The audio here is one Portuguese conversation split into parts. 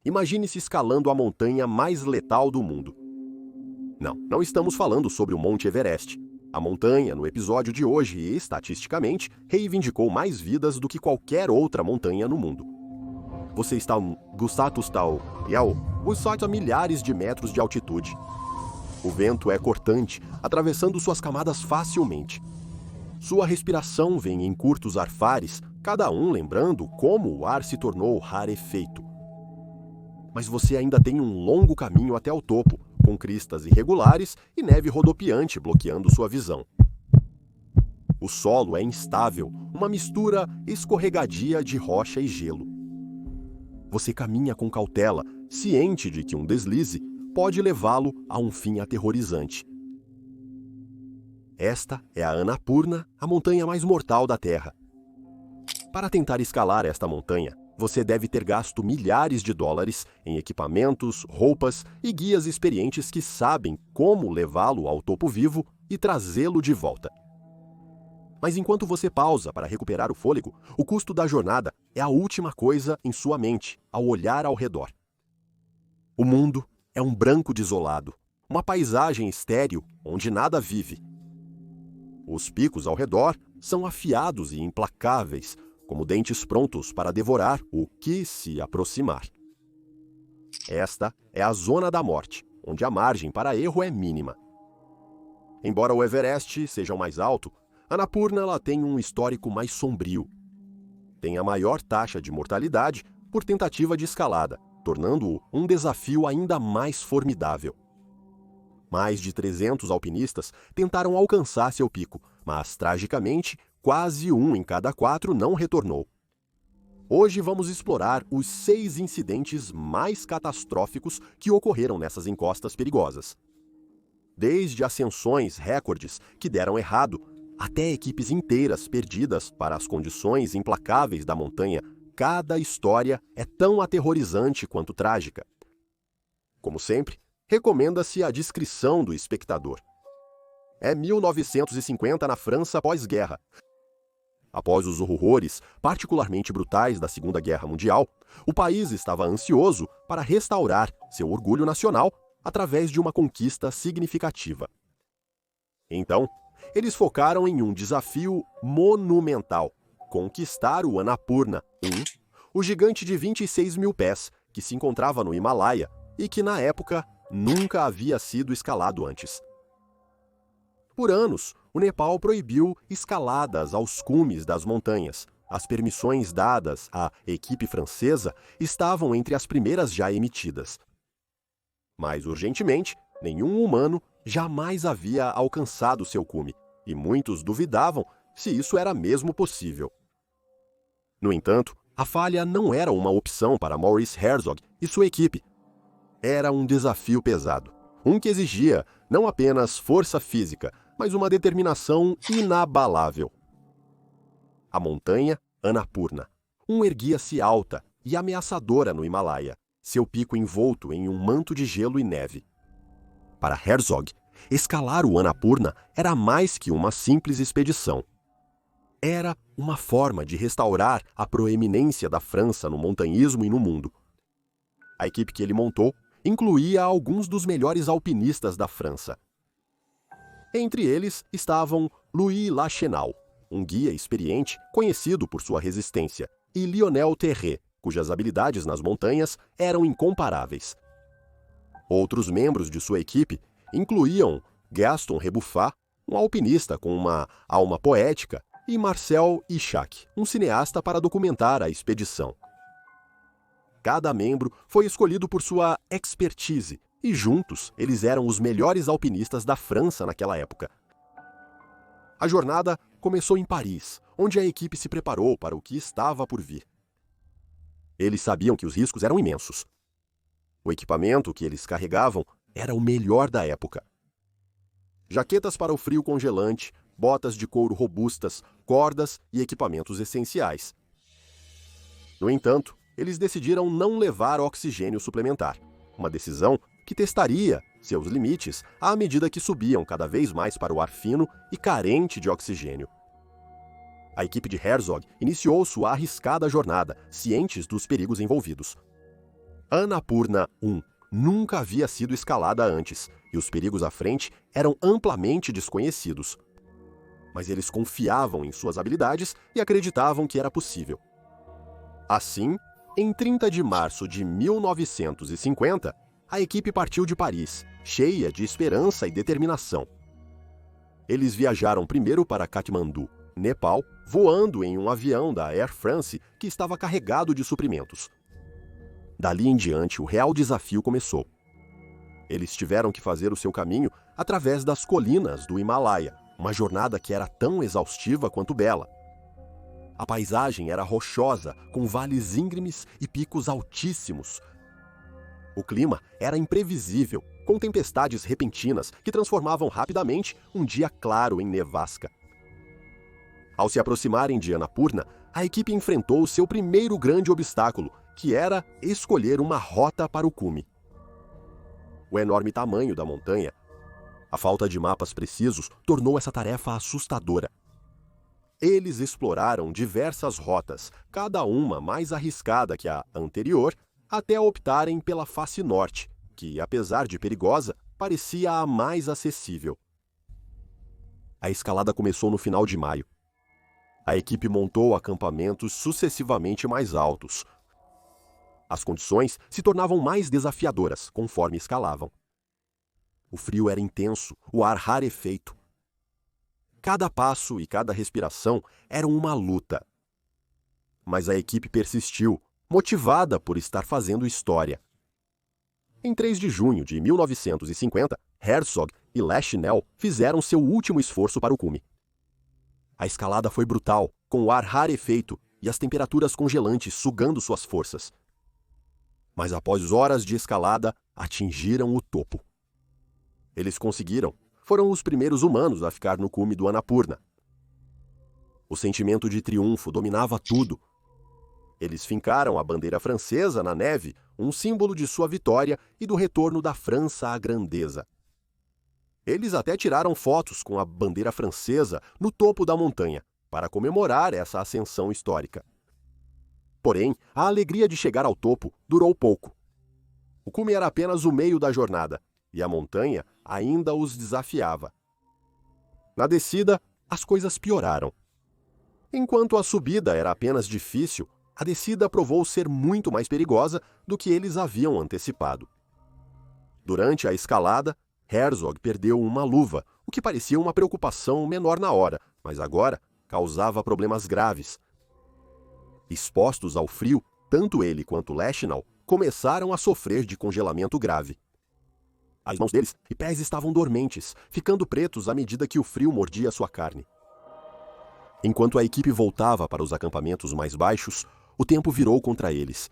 Imagine-se escalando a montanha mais letal do mundo. Não estamos falando sobre o Monte Everest. A montanha, no episódio de hoje, estatisticamente, reivindicou mais vidas do que qualquer outra montanha no mundo. Você está a milhares de metros de altitude. O vento é cortante, atravessando suas camadas facilmente. Sua respiração vem em curtos arfares, cada um lembrando como o ar se tornou rarefeito. Mas você ainda tem um longo caminho até o topo, com cristas irregulares e neve rodopiante bloqueando sua visão. O solo é instável, uma mistura escorregadia de rocha e gelo. Você caminha com cautela, ciente de que um deslize pode levá-lo a um fim aterrorizante. Esta é a Annapurna, a montanha mais mortal da Terra. Para tentar escalar esta montanha, você deve ter gasto milhares de dólares em equipamentos, roupas e guias experientes que sabem como levá-lo ao topo vivo e trazê-lo de volta. Mas enquanto você pausa para recuperar o fôlego, o custo da jornada é a última coisa em sua mente ao olhar ao redor. O mundo é um branco desolado, uma paisagem estéril onde nada vive. Os picos ao redor são afiados e implacáveis, como dentes prontos para devorar o que se aproximar. Esta é a zona da morte, onde a margem para erro é mínima. Embora o Everest seja o mais alto, Annapurna tem um histórico mais sombrio. Tem a maior taxa de mortalidade por tentativa de escalada, tornando-o um desafio ainda mais formidável. Mais de 300 alpinistas tentaram alcançar seu pico, mas, tragicamente, quase 1 em cada 4 não retornou. Hoje vamos explorar os 6 incidentes mais catastróficos que ocorreram nessas encostas perigosas. Desde ascensões recordes que deram errado, até equipes inteiras perdidas para as condições implacáveis da montanha, cada história é tão aterrorizante quanto trágica. Como sempre, recomenda-se a discrição do espectador. É 1950 na França pós-guerra. Após os horrores particularmente brutais da Segunda Guerra Mundial, o país estava ansioso para restaurar seu orgulho nacional através de uma conquista significativa. Então, eles focaram em um desafio monumental: conquistar o Annapurna, o gigante de 26 mil pés que se encontrava no Himalaia e que, na época, nunca havia sido escalado antes. Por anos, o Nepal proibiu escaladas aos cumes das montanhas. As permissões dadas à equipe francesa estavam entre as primeiras já emitidas. Mais urgentemente, nenhum humano jamais havia alcançado seu cume, e muitos duvidavam se isso era mesmo possível. No entanto, a falha não era uma opção para Maurice Herzog e sua equipe. Era um desafio pesado, um que exigia não apenas força física, mas uma determinação inabalável. A montanha Annapurna erguia-se alta e ameaçadora no Himalaia, seu pico envolto em um manto de gelo e neve. Para Herzog, escalar o Annapurna era mais que uma simples expedição. Era uma forma de restaurar a proeminência da França no montanhismo e no mundo. A equipe que ele montou incluía alguns dos melhores alpinistas da França. Entre eles estavam Louis Lachenal, um guia experiente conhecido por sua resistência, e Lionel Terré, cujas habilidades nas montanhas eram incomparáveis. Outros membros de sua equipe incluíam Gaston Rebuffat, um alpinista com uma alma poética, e Marcel Ichac, um cineasta para documentar a expedição. Cada membro foi escolhido por sua expertise, e juntos eles eram os melhores alpinistas da França naquela época. A jornada começou em Paris, onde a equipe se preparou para o que estava por vir. Eles sabiam que os riscos eram imensos. O equipamento que eles carregavam era o melhor da época. Jaquetas para o frio congelante, botas de couro robustas, cordas e equipamentos essenciais. No entanto, eles decidiram não levar oxigênio suplementar, uma decisão que testaria seus limites à medida que subiam cada vez mais para o ar fino e carente de oxigênio. A equipe de Herzog iniciou sua arriscada jornada, cientes dos perigos envolvidos. Annapurna 1 nunca havia sido escalada antes, e os perigos à frente eram amplamente desconhecidos. Mas eles confiavam em suas habilidades e acreditavam que era possível. Assim, em 30 de março de 1950, a equipe partiu de Paris, cheia de esperança e determinação. Eles viajaram primeiro para Katmandu, Nepal, voando em um avião da Air France que estava carregado de suprimentos. Dali em diante, o real desafio começou. Eles tiveram que fazer o seu caminho através das colinas do Himalaia, uma jornada que era tão exaustiva quanto bela. A paisagem era rochosa, com vales íngremes e picos altíssimos. O clima era imprevisível, com tempestades repentinas que transformavam rapidamente um dia claro em nevasca. Ao se aproximarem de Annapurna, a equipe enfrentou o seu primeiro grande obstáculo, que era escolher uma rota para o cume. O enorme tamanho da montanha, a falta de mapas precisos, tornou essa tarefa assustadora. Eles exploraram diversas rotas, cada uma mais arriscada que a anterior, até optarem pela face norte, que, apesar de perigosa, parecia a mais acessível. A escalada começou no final de maio. A equipe montou acampamentos sucessivamente mais altos. As condições se tornavam mais desafiadoras conforme escalavam. O frio era intenso, o ar rarefeito. Cada passo e cada respiração eram uma luta. Mas a equipe persistiu, motivada por estar fazendo história. Em 3 de junho de 1950, Herzog e Lachenel fizeram seu último esforço para o cume. A escalada foi brutal, com o ar rarefeito e as temperaturas congelantes sugando suas forças. Mas após horas de escalada, atingiram o topo. Eles conseguiram. Foram os primeiros humanos a ficar no cume do Annapurna. O sentimento de triunfo dominava tudo. Eles fincaram a bandeira francesa na neve, um símbolo de sua vitória e do retorno da França à grandeza. Eles até tiraram fotos com a bandeira francesa no topo da montanha, para comemorar essa ascensão histórica. Porém, a alegria de chegar ao topo durou pouco. O cume era apenas o meio da jornada, e a montanha ainda os desafiava. Na descida, as coisas pioraram. Enquanto a subida era apenas difícil, a descida provou ser muito mais perigosa do que eles haviam antecipado. Durante a escalada, Herzog perdeu uma luva, o que parecia uma preocupação menor na hora, mas agora causava problemas graves. Expostos ao frio, tanto ele quanto Lachenal começaram a sofrer de congelamento grave. As mãos deles e pés estavam dormentes, ficando pretos à medida que o frio mordia sua carne. Enquanto a equipe voltava para os acampamentos mais baixos, o tempo virou contra eles.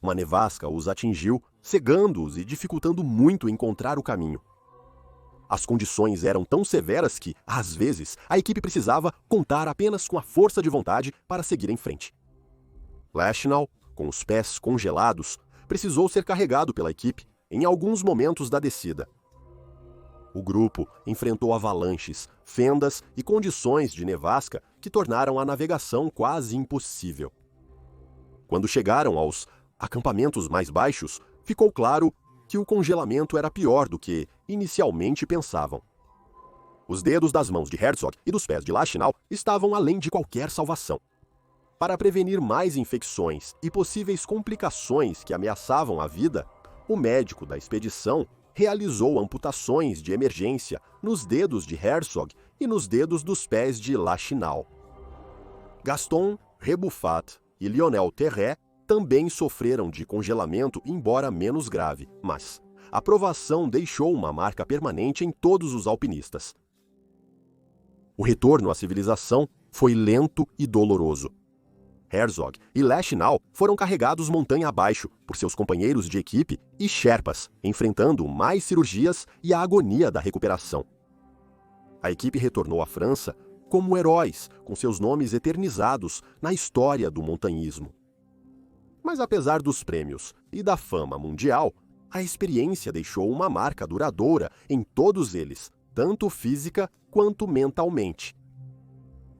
Uma nevasca os atingiu, cegando-os e dificultando muito encontrar o caminho. As condições eram tão severas que, às vezes, a equipe precisava contar apenas com a força de vontade para seguir em frente. Lachenal, com os pés congelados, precisou ser carregado pela equipe em alguns momentos da descida. O grupo enfrentou avalanches, fendas e condições de nevasca que tornaram a navegação quase impossível. Quando chegaram aos acampamentos mais baixos, ficou claro que o congelamento era pior do que inicialmente pensavam. Os dedos das mãos de Herzog e dos pés de Lachenal estavam além de qualquer salvação. Para prevenir mais infecções e possíveis complicações que ameaçavam a vida, o médico da expedição realizou amputações de emergência nos dedos de Herzog e nos dedos dos pés de Lachenal. Gaston Rebuffat e Lionel Terret também sofreram de congelamento, embora menos grave, mas a provação deixou uma marca permanente em todos os alpinistas. O retorno à civilização foi lento e doloroso. Herzog e Lachenal foram carregados montanha abaixo por seus companheiros de equipe e sherpas, enfrentando mais cirurgias e a agonia da recuperação. A equipe retornou à França como heróis, com seus nomes eternizados na história do montanhismo. Mas apesar dos prêmios e da fama mundial, a experiência deixou uma marca duradoura em todos eles, tanto física quanto mentalmente.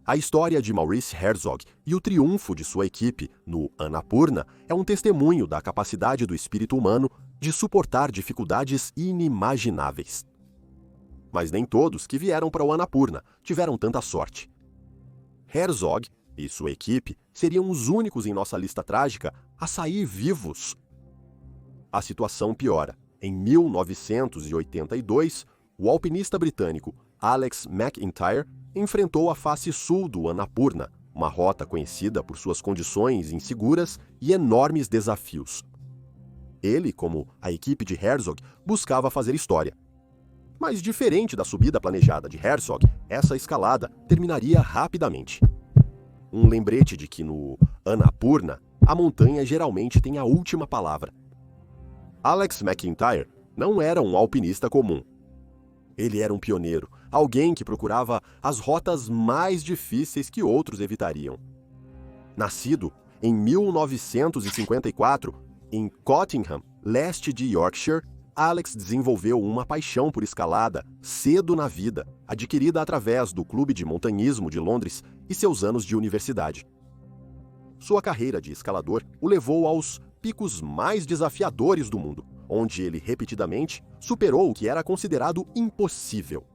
A história de Maurice Herzog e o triunfo de sua equipe no Annapurna é um testemunho da capacidade do espírito humano de suportar dificuldades inimagináveis. Mas nem todos que vieram para o Annapurna tiveram tanta sorte. Herzog e sua equipe seriam os únicos em nossa lista trágica a sair vivos. A situação piora. Em 1982, o alpinista britânico Alex McIntyre enfrentou a face sul do Annapurna, uma rota conhecida por suas condições inseguras e enormes desafios. Ele, como a equipe de Herzog, buscava fazer história. Mas diferente da subida planejada de Herzog, essa escalada terminaria rapidamente. Um lembrete de que no Annapurna, a montanha geralmente tem a última palavra. Alex McIntyre não era um alpinista comum. Ele era um pioneiro, alguém que procurava as rotas mais difíceis que outros evitariam. Nascido em 1954, em Cottingham, leste de Yorkshire, Alex desenvolveu uma paixão por escalada cedo na vida, adquirida através do Clube de Montanhismo de Londres e seus anos de universidade. Sua carreira de escalador o levou aos picos mais desafiadores do mundo, onde ele repetidamente superou o que era considerado impossível.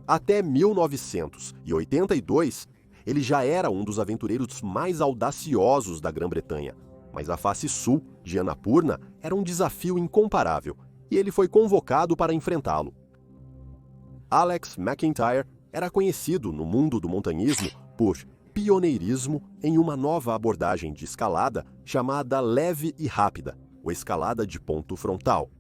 Até 1982, ele já era um dos aventureiros mais audaciosos da Grã-Bretanha, mas a face sul de Annapurna era um desafio incomparável e ele foi convocado para enfrentá-lo. Alex McIntyre era conhecido no mundo do montanhismo por pioneirismo em uma nova abordagem de escalada chamada leve e rápida, ou escalada de ponto frontal.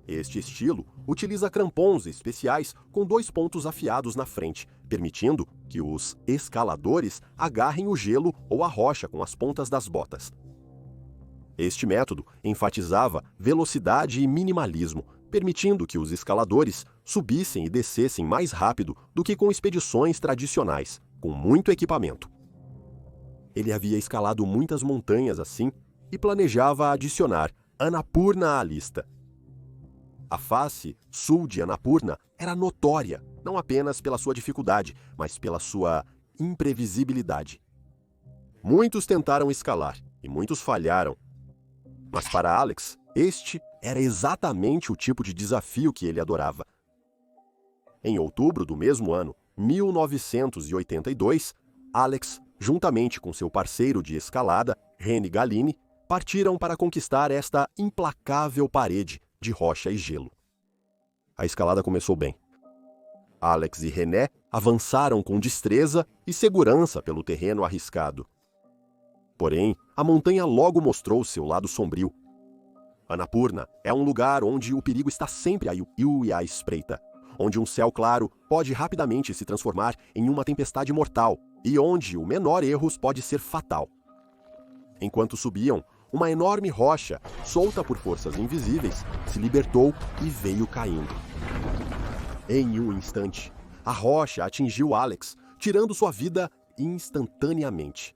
Este estilo utiliza crampons especiais com 2 pontos afiados na frente, permitindo que os escaladores agarrem o gelo ou a rocha com as pontas das botas. Este método enfatizava velocidade e minimalismo, permitindo que os escaladores subissem e descessem mais rápido do que com expedições tradicionais, com muito equipamento. Ele havia escalado muitas montanhas assim e planejava adicionar Annapurna à lista. A face sul de Annapurna era notória, não apenas pela sua dificuldade, mas pela sua imprevisibilidade. Muitos tentaram escalar e muitos falharam. Mas para Alex, este era exatamente o tipo de desafio que ele adorava. Em outubro do mesmo ano, 1982, Alex, juntamente com seu parceiro de escalada, René Gallini, partiram para conquistar esta implacável parede de rocha e gelo. A escalada começou bem. Alex e René avançaram com destreza e segurança pelo terreno arriscado. Porém, a montanha logo mostrou seu lado sombrio. Annapurna é um lugar onde o perigo está sempre à espreita, onde um céu claro pode rapidamente se transformar em uma tempestade mortal e onde o menor erro pode ser fatal. Enquanto subiam, uma enorme rocha, solta por forças invisíveis, se libertou e veio caindo. Em um instante, a rocha atingiu Alex, tirando sua vida instantaneamente.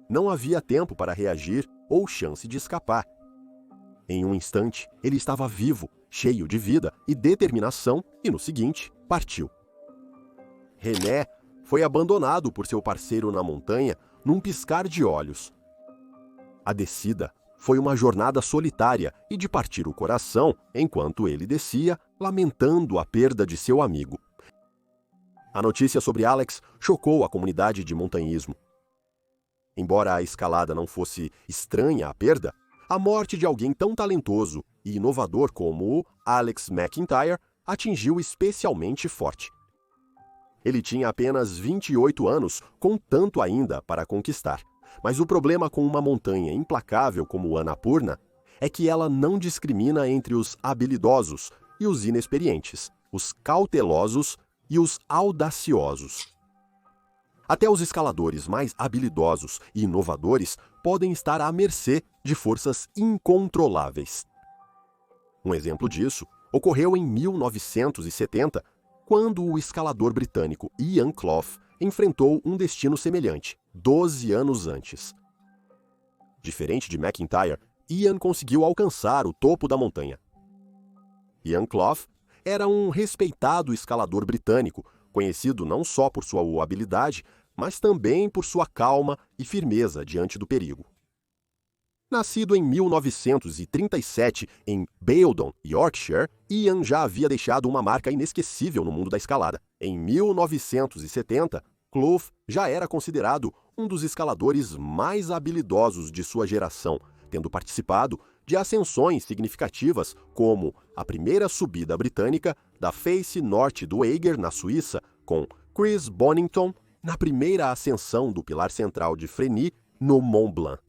Não havia tempo para reagir ou chance de escapar. Em um instante, ele estava vivo, cheio de vida e determinação, e no seguinte, partiu. René foi abandonado por seu parceiro na montanha num piscar de olhos. A descida foi uma jornada solitária e de partir o coração enquanto ele descia, lamentando a perda de seu amigo. A notícia sobre Alex chocou a comunidade de montanhismo. Embora a escalada não fosse estranha à perda, a morte de alguém tão talentoso e inovador como o Alex McIntyre atingiu especialmente forte. Ele tinha apenas 28 anos, com tanto ainda para conquistar. Mas o problema com uma montanha implacável como o Annapurna é que ela não discrimina entre os habilidosos e os inexperientes, os cautelosos e os audaciosos. Até os escaladores mais habilidosos e inovadores podem estar à mercê de forças incontroláveis. Um exemplo disso ocorreu em 1970, quando o escalador britânico Ian Clough enfrentou um destino semelhante, 12 anos antes. Diferente de McIntyre, Ian conseguiu alcançar o topo da montanha. Ian Clough era um respeitado escalador britânico, conhecido não só por sua habilidade, mas também por sua calma e firmeza diante do perigo. Nascido em 1937 em Baildon, Yorkshire, Ian já havia deixado uma marca inesquecível no mundo da escalada. Em 1970, Clough já era considerado um dos escaladores mais habilidosos de sua geração, tendo participado de ascensões significativas como a primeira subida britânica da face norte do Eiger, na Suíça, com Chris Bonington, na primeira ascensão do Pilar Central de Fresny, no Mont Blanc.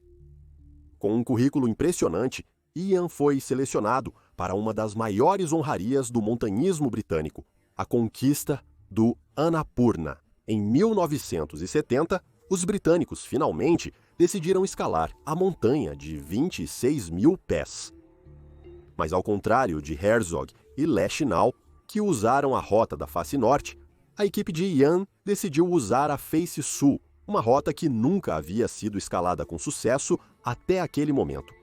Com um currículo impressionante, Ian foi selecionado para uma das maiores honrarias do montanhismo britânico, a conquista do Annapurna. Em 1970, os britânicos finalmente decidiram escalar a montanha de 26 mil pés. Mas ao contrário de Herzog e Leschenau, que usaram a rota da face norte, a equipe de Ian decidiu usar a face sul, uma rota que nunca havia sido escalada com sucesso até aquele momento.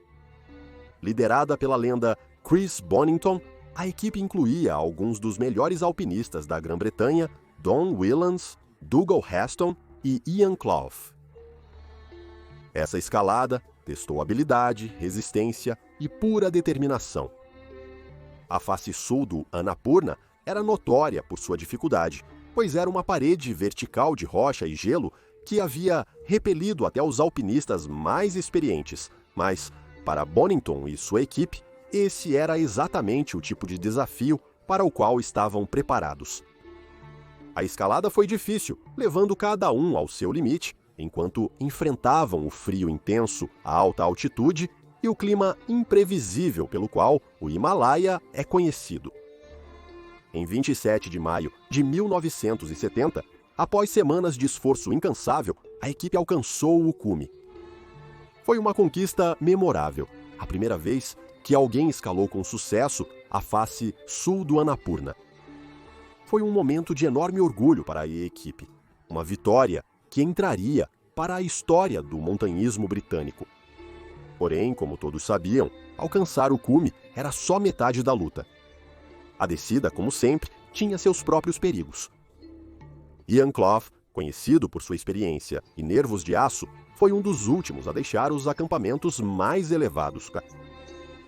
Liderada pela lenda Chris Bonington, a equipe incluía alguns dos melhores alpinistas da Grã-Bretanha, Don Whelans, Dougal Heston e Ian Clough. Essa escalada testou habilidade, resistência e pura determinação. A face sul do Annapurna era notória por sua dificuldade, pois era uma parede vertical de rocha e gelo que havia repelido até os alpinistas mais experientes, mas, para Bonington e sua equipe, esse era exatamente o tipo de desafio para o qual estavam preparados. A escalada foi difícil, levando cada um ao seu limite, enquanto enfrentavam o frio intenso, a alta altitude e o clima imprevisível pelo qual o Himalaia é conhecido. Em 27 de maio de 1970, após semanas de esforço incansável, a equipe alcançou o cume. Foi uma conquista memorável, a primeira vez que alguém escalou com sucesso a face sul do Annapurna. Foi um momento de enorme orgulho para a equipe, uma vitória que entraria para a história do montanhismo britânico. Porém, como todos sabiam, alcançar o cume era só metade da luta. A descida, como sempre, tinha seus próprios perigos. Ian Clough, conhecido por sua experiência e nervos de aço, foi um dos últimos a deixar os acampamentos mais elevados.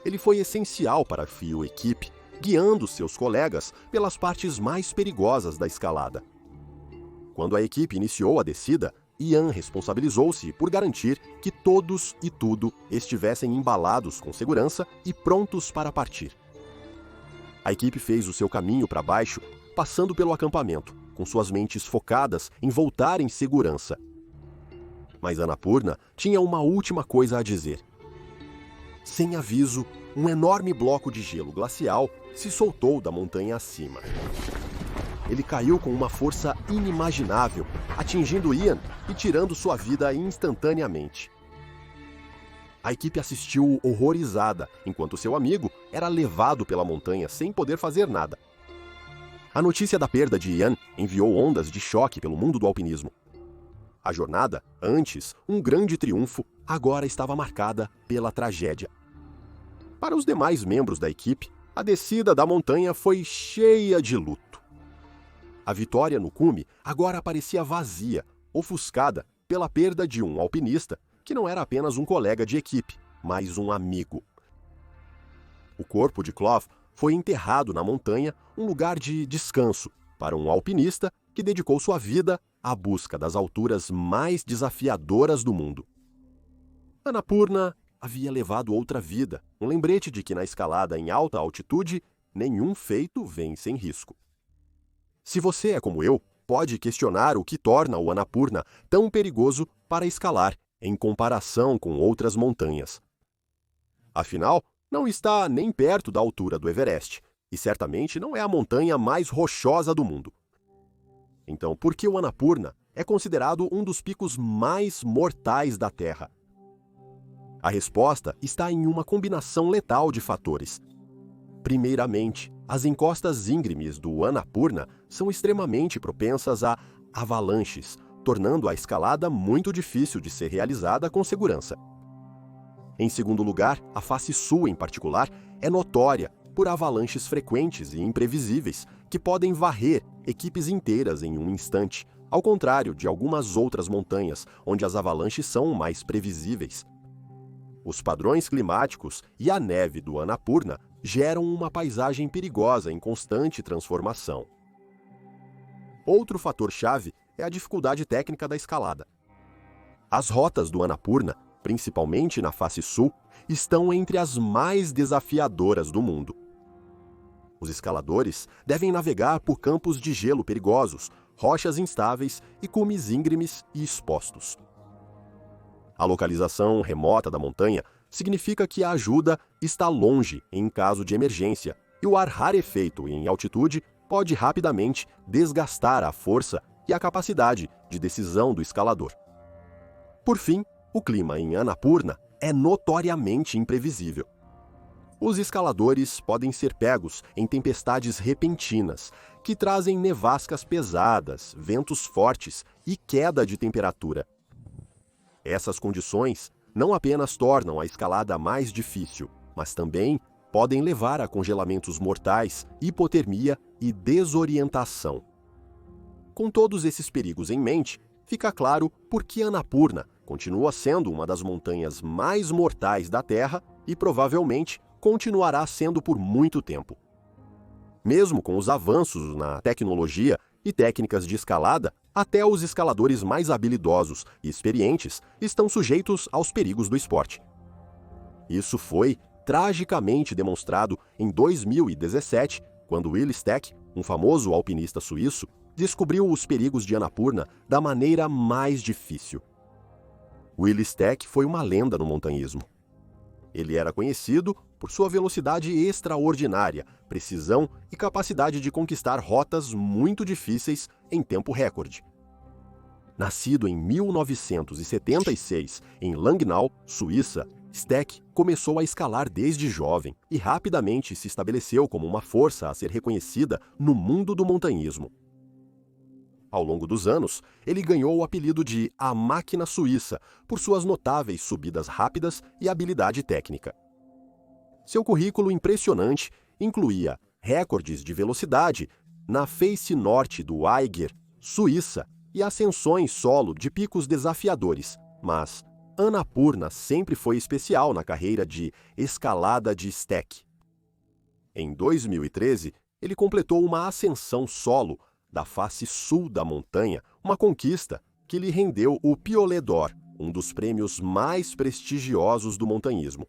Ele foi essencial para a FIO equipe, guiando seus colegas pelas partes mais perigosas da escalada. Quando a equipe iniciou a descida, Ian responsabilizou-se por garantir que todos e tudo estivessem embalados com segurança e prontos para partir. A equipe fez o seu caminho para baixo, passando pelo acampamento, com suas mentes focadas em voltar em segurança. Mas Annapurna tinha uma última coisa a dizer. Sem aviso, um enorme bloco de gelo glacial se soltou da montanha acima. Ele caiu com uma força inimaginável, atingindo Ian e tirando sua vida instantaneamente. A equipe assistiu horrorizada, enquanto seu amigo era levado pela montanha sem poder fazer nada. A notícia da perda de Ian enviou ondas de choque pelo mundo do alpinismo. A jornada, antes um grande triunfo, agora estava marcada pela tragédia. Para os demais membros da equipe, a descida da montanha foi cheia de luto. A vitória no cume agora parecia vazia, ofuscada pela perda de um alpinista que não era apenas um colega de equipe, mas um amigo. O corpo de Clough foi enterrado na montanha, um lugar de descanso para um alpinista que dedicou sua vida à busca das alturas mais desafiadoras do mundo. Annapurna havia levado outra vida, um lembrete de que na escalada em alta altitude, nenhum feito vem sem risco. Se você é como eu, pode questionar o que torna o Annapurna tão perigoso para escalar em comparação com outras montanhas. Afinal, não está nem perto da altura do Everest, e certamente não é a montanha mais rochosa do mundo. Então, por que o Annapurna é considerado um dos picos mais mortais da Terra? A resposta está em uma combinação letal de fatores. Primeiramente, as encostas íngremes do Annapurna são extremamente propensas a avalanches, tornando a escalada muito difícil de ser realizada com segurança. Em segundo lugar, a face sul, em particular, é notória por avalanches frequentes e imprevisíveis que podem varrer equipes inteiras em um instante, ao contrário de algumas outras montanhas, onde as avalanches são mais previsíveis. Os padrões climáticos e a neve do Annapurna geram uma paisagem perigosa em constante transformação. Outro fator-chave é a dificuldade técnica da escalada. As rotas do Annapurna, principalmente na face sul, estão entre as mais desafiadoras do mundo. Os escaladores devem navegar por campos de gelo perigosos, rochas instáveis e cumes íngremes e expostos. A localização remota da montanha significa que a ajuda está longe em caso de emergência e o ar rarefeito em altitude pode rapidamente desgastar a força e a capacidade de decisão do escalador. Por fim, o clima em Annapurna é notoriamente imprevisível. Os escaladores podem ser pegos em tempestades repentinas, que trazem nevascas pesadas, ventos fortes e queda de temperatura. Essas condições não apenas tornam a escalada mais difícil, mas também podem levar a congelamentos mortais, hipotermia e desorientação. Com todos esses perigos em mente, fica claro por que Annapurna continua sendo uma das montanhas mais mortais da Terra e provavelmente continuará sendo por muito tempo. Mesmo com os avanços na tecnologia e técnicas de escalada, até os escaladores mais habilidosos e experientes estão sujeitos aos perigos do esporte. Isso foi tragicamente demonstrado em 2017, quando Will Steck, um famoso alpinista suíço, descobriu os perigos de Annapurna da maneira mais difícil. Will Steck foi uma lenda no montanhismo. Ele era conhecido por sua velocidade extraordinária, precisão e capacidade de conquistar rotas muito difíceis em tempo recorde. Nascido em 1976 em Langnau, Suíça, Steck começou a escalar desde jovem e rapidamente se estabeleceu como uma força a ser reconhecida no mundo do montanhismo. Ao longo dos anos, ele ganhou o apelido de A Máquina Suíça por suas notáveis subidas rápidas e habilidade técnica. Seu currículo impressionante incluía recordes de velocidade na face norte do Eiger, Suíça, e ascensões solo de picos desafiadores, mas Annapurna sempre foi especial na carreira de escalada de Steck. Em 2013, ele completou uma ascensão solo da face sul da montanha, uma conquista que lhe rendeu o Piolet d'Or, um dos prêmios mais prestigiosos do montanhismo.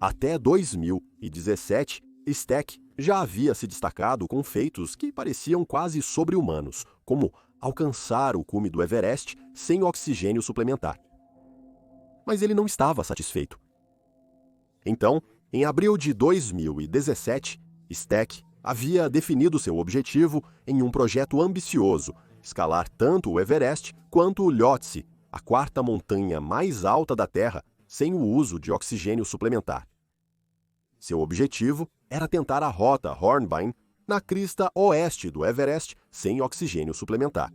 Até 2017, Steck já havia se destacado com feitos que pareciam quase sobre-humanos, como alcançar o cume do Everest sem oxigênio suplementar. Mas ele não estava satisfeito. Então, em abril de 2017, Steck havia definido seu objetivo em um projeto ambicioso, escalar tanto o Everest quanto o Lhotse, a quarta montanha mais alta da Terra, sem o uso de oxigênio suplementar. Seu objetivo era tentar a rota Hornbein na crista oeste do Everest sem oxigênio suplementar.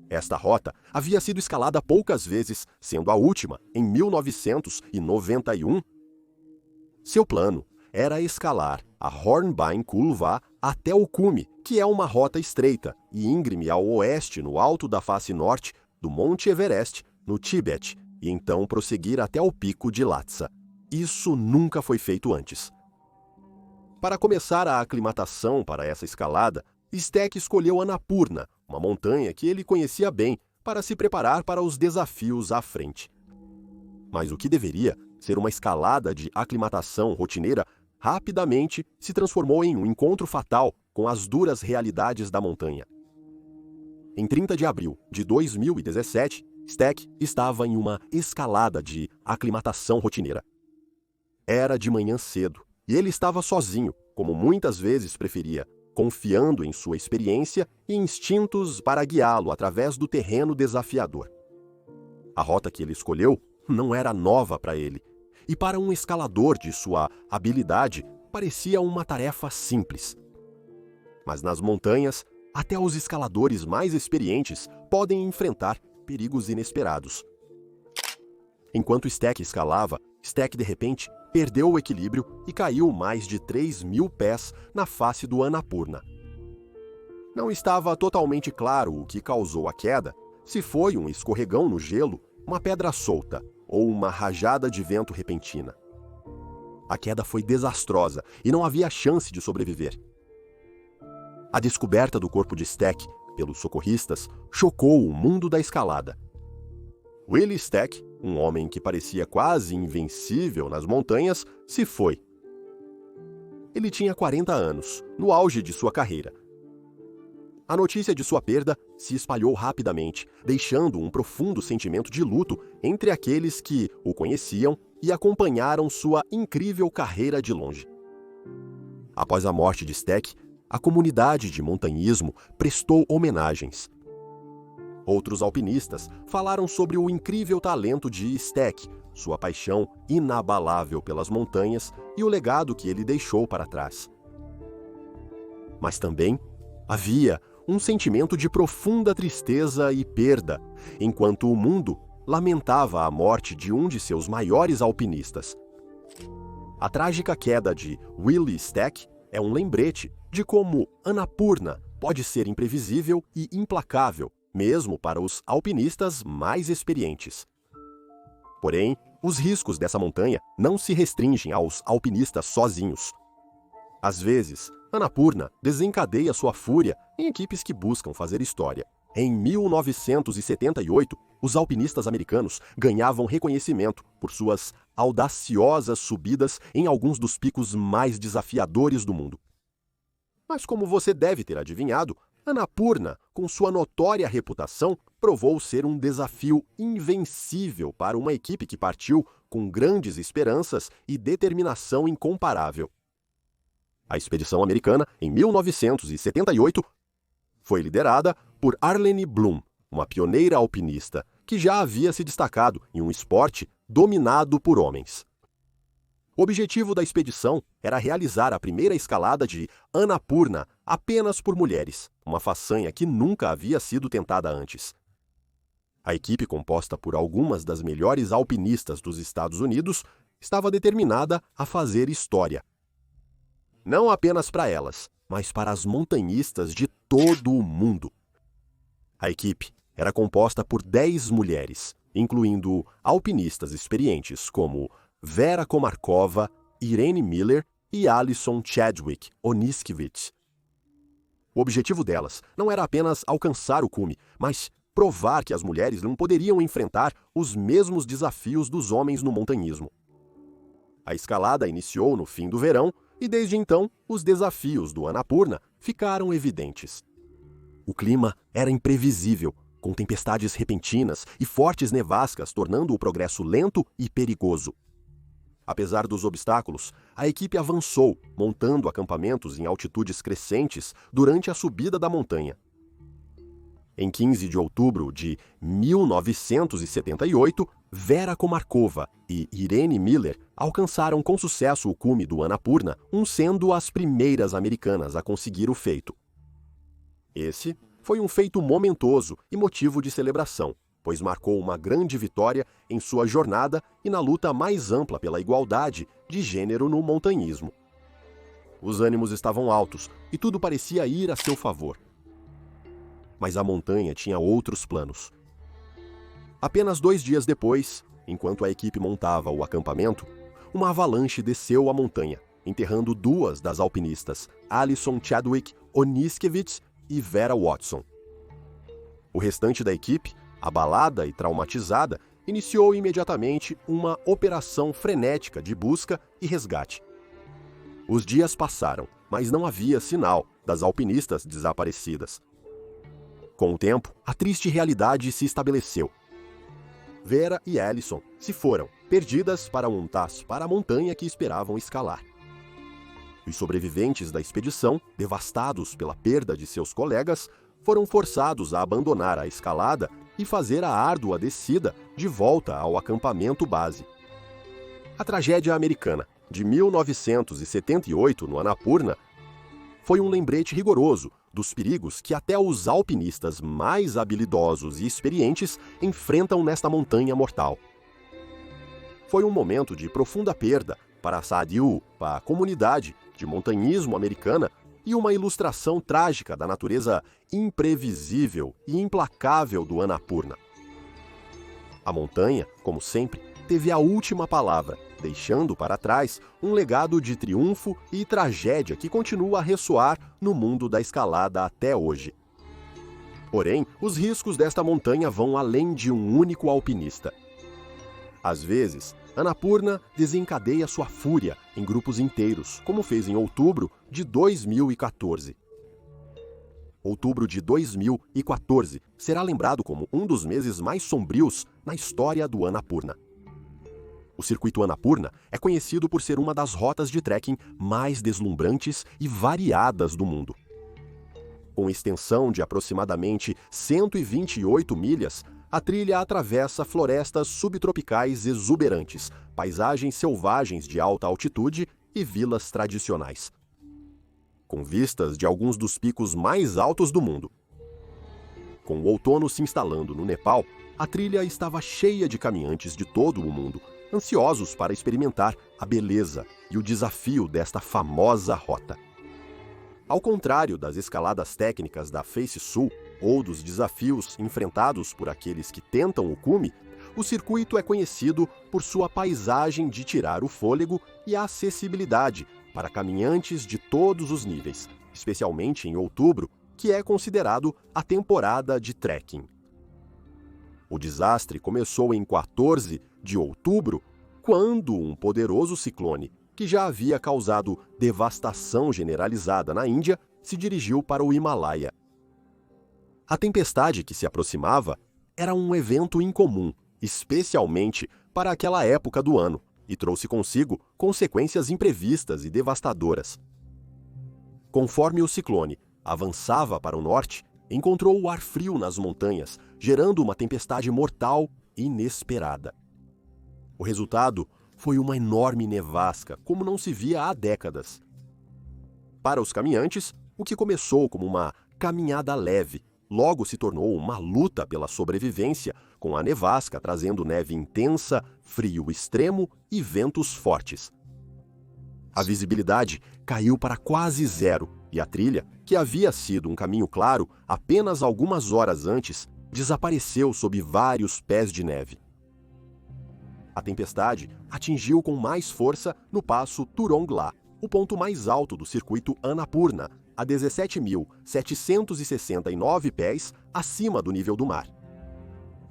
Esta rota havia sido escalada poucas vezes, sendo a última em 1991. Seu plano era escalar a Hornbein Kulva até o cume, que é uma rota estreita e íngreme ao oeste no alto da face norte do Monte Everest, no Tibete, e então prosseguir até o pico de Lhasa. Isso nunca foi feito antes. Para começar a aclimatação para essa escalada, Steck escolheu Annapurna, uma montanha que ele conhecia bem, para se preparar para os desafios à frente. Mas o que deveria ser uma escalada de aclimatação rotineira rapidamente se transformou em um encontro fatal com as duras realidades da montanha. Em 30 de abril de 2017, Steck estava em uma escalada de aclimatação rotineira. Era de manhã cedo e ele estava sozinho, como muitas vezes preferia, confiando em sua experiência e instintos para guiá-lo através do terreno desafiador. A rota que ele escolheu não era nova para ele, e para um escalador de sua habilidade parecia uma tarefa simples. Mas nas montanhas, até os escaladores mais experientes podem enfrentar perigos inesperados. Enquanto Steck escalava, Steck de repente perdeu o equilíbrio e caiu mais de 3.000 pés na face do Annapurna. Não estava totalmente claro o que causou a queda, se foi um escorregão no gelo, uma pedra solta ou uma rajada de vento repentina. A queda foi desastrosa e não havia chance de sobreviver. A descoberta do corpo de Stack pelos socorristas chocou o mundo da escalada. Willie Stack, um homem que parecia quase invencível nas montanhas, se foi. Ele tinha 40 anos, no auge de sua carreira. A notícia de sua perda se espalhou rapidamente, deixando um profundo sentimento de luto entre aqueles que o conheciam e acompanharam sua incrível carreira de longe. Após a morte de Stack, a comunidade de montanhismo prestou homenagens. Outros alpinistas falaram sobre o incrível talento de Stack, sua paixão inabalável pelas montanhas e o legado que ele deixou para trás. Mas também havia um sentimento de profunda tristeza e perda, enquanto o mundo lamentava a morte de um de seus maiores alpinistas. A trágica queda de Willie Stack é um lembrete de como Annapurna pode ser imprevisível e implacável, mesmo para os alpinistas mais experientes. Porém, os riscos dessa montanha não se restringem aos alpinistas sozinhos. Às vezes, Annapurna desencadeia sua fúria em equipes que buscam fazer história. Em 1978, os alpinistas americanos ganhavam reconhecimento por suas audaciosas subidas em alguns dos picos mais desafiadores do mundo. Mas como você deve ter adivinhado, Annapurna, com sua notória reputação, provou ser um desafio invencível para uma equipe que partiu com grandes esperanças e determinação incomparável. A expedição americana, em 1978, foi liderada por Arlene Blum, uma pioneira alpinista que já havia se destacado em um esporte dominado por homens. O objetivo da expedição era realizar a primeira escalada de Annapurna apenas por mulheres, uma façanha que nunca havia sido tentada antes. A equipe, composta por algumas das melhores alpinistas dos Estados Unidos, estava determinada a fazer história. Não apenas para elas, mas para as montanhistas de todo o mundo. A equipe era composta por 10 mulheres, incluindo alpinistas experientes como Vera Komarkova, Irene Miller e Alison Chadwick Oniskiewicz. O objetivo delas não era apenas alcançar o cume, mas provar que as mulheres não poderiam enfrentar os mesmos desafios dos homens no montanhismo. A escalada iniciou no fim do verão e desde então os desafios do Annapurna ficaram evidentes. O clima era imprevisível, com tempestades repentinas e fortes nevascas tornando o progresso lento e perigoso. Apesar dos obstáculos, a equipe avançou, montando acampamentos em altitudes crescentes durante a subida da montanha. Em 15 de outubro de 1978, Vera Komarkova e Irene Miller alcançaram com sucesso o cume do Annapurna, sendo as primeiras americanas a conseguir o feito. Esse foi um feito momentoso e motivo de celebração, pois marcou uma grande vitória em sua jornada e na luta mais ampla pela igualdade de gênero no montanhismo. Os ânimos estavam altos e tudo parecia ir a seu favor. Mas a montanha tinha outros planos. Apenas 2 dias depois, enquanto a equipe montava o acampamento, uma avalanche desceu a montanha, enterrando 2 das alpinistas, Alison Chadwick Oniskiewicz e Vera Watson. O restante da equipe, abalada e traumatizada, iniciou imediatamente uma operação frenética de busca e resgate. Os dias passaram, mas não havia sinal das alpinistas desaparecidas. Com o tempo, a triste realidade se estabeleceu. Vera e Alison se foram, perdidas para a montanha que esperavam escalar. Os sobreviventes da expedição, devastados pela perda de seus colegas, foram forçados a abandonar a escalada e fazer a árdua descida de volta ao acampamento base. A tragédia americana de 1978 no Annapurna foi um lembrete rigoroso dos perigos que até os alpinistas mais habilidosos e experientes enfrentam nesta montanha mortal. Foi um momento de profunda perda, para a Sadhu, a comunidade de montanhismo americana, e uma ilustração trágica da natureza imprevisível e implacável do Annapurna. A montanha, como sempre, teve a última palavra, deixando para trás um legado de triunfo e tragédia que continua a ressoar no mundo da escalada até hoje. Porém, os riscos desta montanha vão além de um único alpinista. Às vezes, Annapurna desencadeia sua fúria em grupos inteiros, como fez em outubro de 2014. Outubro de 2014 será lembrado como um dos meses mais sombrios na história do Annapurna. O circuito Annapurna é conhecido por ser uma das rotas de trekking mais deslumbrantes e variadas do mundo. Com extensão de aproximadamente 128 milhas, a trilha atravessa florestas subtropicais exuberantes, paisagens selvagens de alta altitude e vilas tradicionais. Com vistas de alguns dos picos mais altos do mundo. Com o outono se instalando no Nepal, a trilha estava cheia de caminhantes de todo o mundo, ansiosos para experimentar a beleza e o desafio desta famosa rota. Ao contrário das escaladas técnicas da Face Sul ou dos desafios enfrentados por aqueles que tentam o cume, o circuito é conhecido por sua paisagem de tirar o fôlego e a acessibilidade para caminhantes de todos os níveis, especialmente em outubro, que é considerado a temporada de trekking. O desastre começou em 14 de outubro, quando um poderoso ciclone, que já havia causado devastação generalizada na Índia, se dirigiu para o Himalaia. A tempestade que se aproximava era um evento incomum, especialmente para aquela época do ano, e trouxe consigo consequências imprevistas e devastadoras. Conforme o ciclone avançava para o norte, encontrou o ar frio nas montanhas, gerando uma tempestade mortal inesperada. O resultado foi uma enorme nevasca, como não se via há décadas. Para os caminhantes, o que começou como uma caminhada leve, logo se tornou uma luta pela sobrevivência, com a nevasca trazendo neve intensa, frio extremo e ventos fortes. A visibilidade caiu para quase zero e a trilha, que havia sido um caminho claro apenas algumas horas antes, desapareceu sob vários pés de neve. A tempestade atingiu com mais força no passo Turongla, o ponto mais alto do circuito Annapurna, a 17.769 pés acima do nível do mar.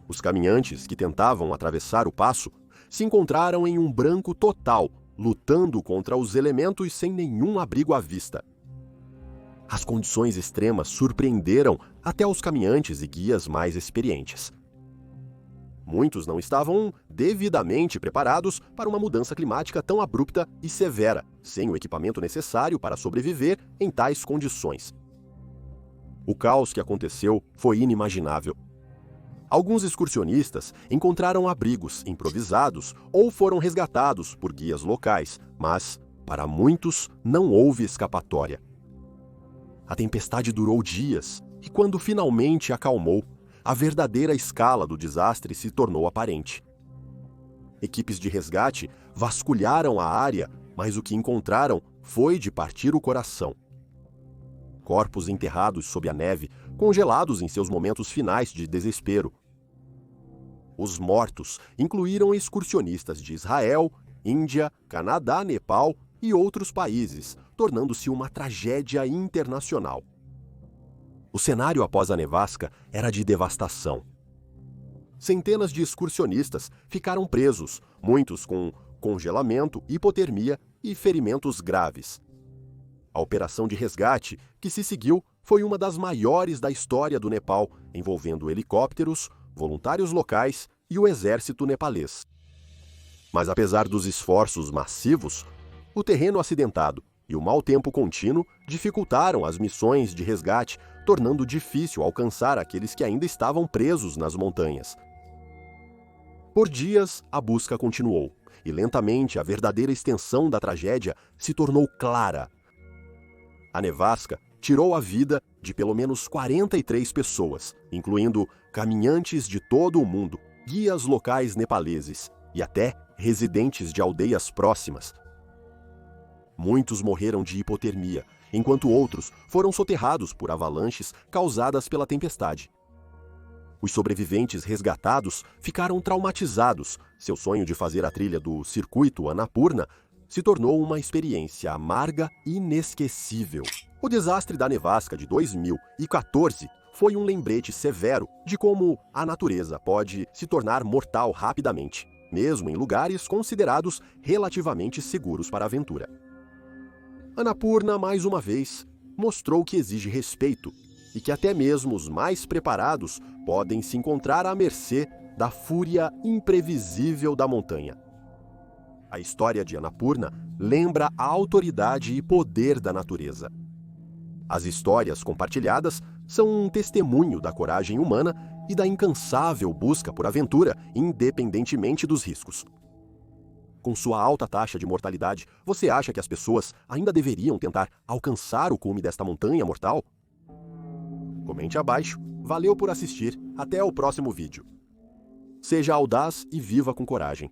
Os caminhantes que tentavam atravessar o passo se encontraram em um branco total, lutando contra os elementos sem nenhum abrigo à vista. As condições extremas surpreenderam até os caminhantes e guias mais experientes. Muitos não estavam devidamente preparados para uma mudança climática tão abrupta e severa, sem o equipamento necessário para sobreviver em tais condições. O caos que aconteceu foi inimaginável. Alguns excursionistas encontraram abrigos improvisados ou foram resgatados por guias locais, mas, para muitos, não houve escapatória. A tempestade durou dias e, quando finalmente acalmou, a verdadeira escala do desastre se tornou aparente. Equipes de resgate vasculharam a área, mas o que encontraram foi de partir o coração. Corpos enterrados sob a neve, congelados em seus momentos finais de desespero. Os mortos incluíram excursionistas de Israel, Índia, Canadá, Nepal e outros países, tornando-se uma tragédia internacional. O cenário após a nevasca era de devastação. Centenas de excursionistas ficaram presos, muitos com congelamento, hipotermia e ferimentos graves. A operação de resgate que se seguiu foi uma das maiores da história do Nepal, envolvendo helicópteros, voluntários locais e o exército nepalês. Mas apesar dos esforços massivos, o terreno acidentado e o mau tempo contínuo dificultaram as missões de resgate, tornando difícil alcançar aqueles que ainda estavam presos nas montanhas. Por dias, a busca continuou, e lentamente a verdadeira extensão da tragédia se tornou clara. A nevasca tirou a vida de pelo menos 43 pessoas, incluindo caminhantes de todo o mundo, guias locais nepaleses e até residentes de aldeias próximas. Muitos morreram de hipotermia, enquanto outros foram soterrados por avalanches causadas pela tempestade. Os sobreviventes resgatados ficaram traumatizados. Seu sonho de fazer a trilha do Circuito Annapurna se tornou uma experiência amarga e inesquecível. O desastre da nevasca de 2014 foi um lembrete severo de como a natureza pode se tornar mortal rapidamente, mesmo em lugares considerados relativamente seguros para a aventura. Annapurna, mais uma vez, mostrou que exige respeito e que até mesmo os mais preparados podem se encontrar à mercê da fúria imprevisível da montanha. A história de Annapurna lembra a autoridade e poder da natureza. As histórias compartilhadas são um testemunho da coragem humana e da incansável busca por aventura, independentemente dos riscos. Com sua alta taxa de mortalidade, você acha que as pessoas ainda deveriam tentar alcançar o cume desta montanha mortal? Comente abaixo. Valeu por assistir. Até o próximo vídeo. Seja audaz e viva com coragem.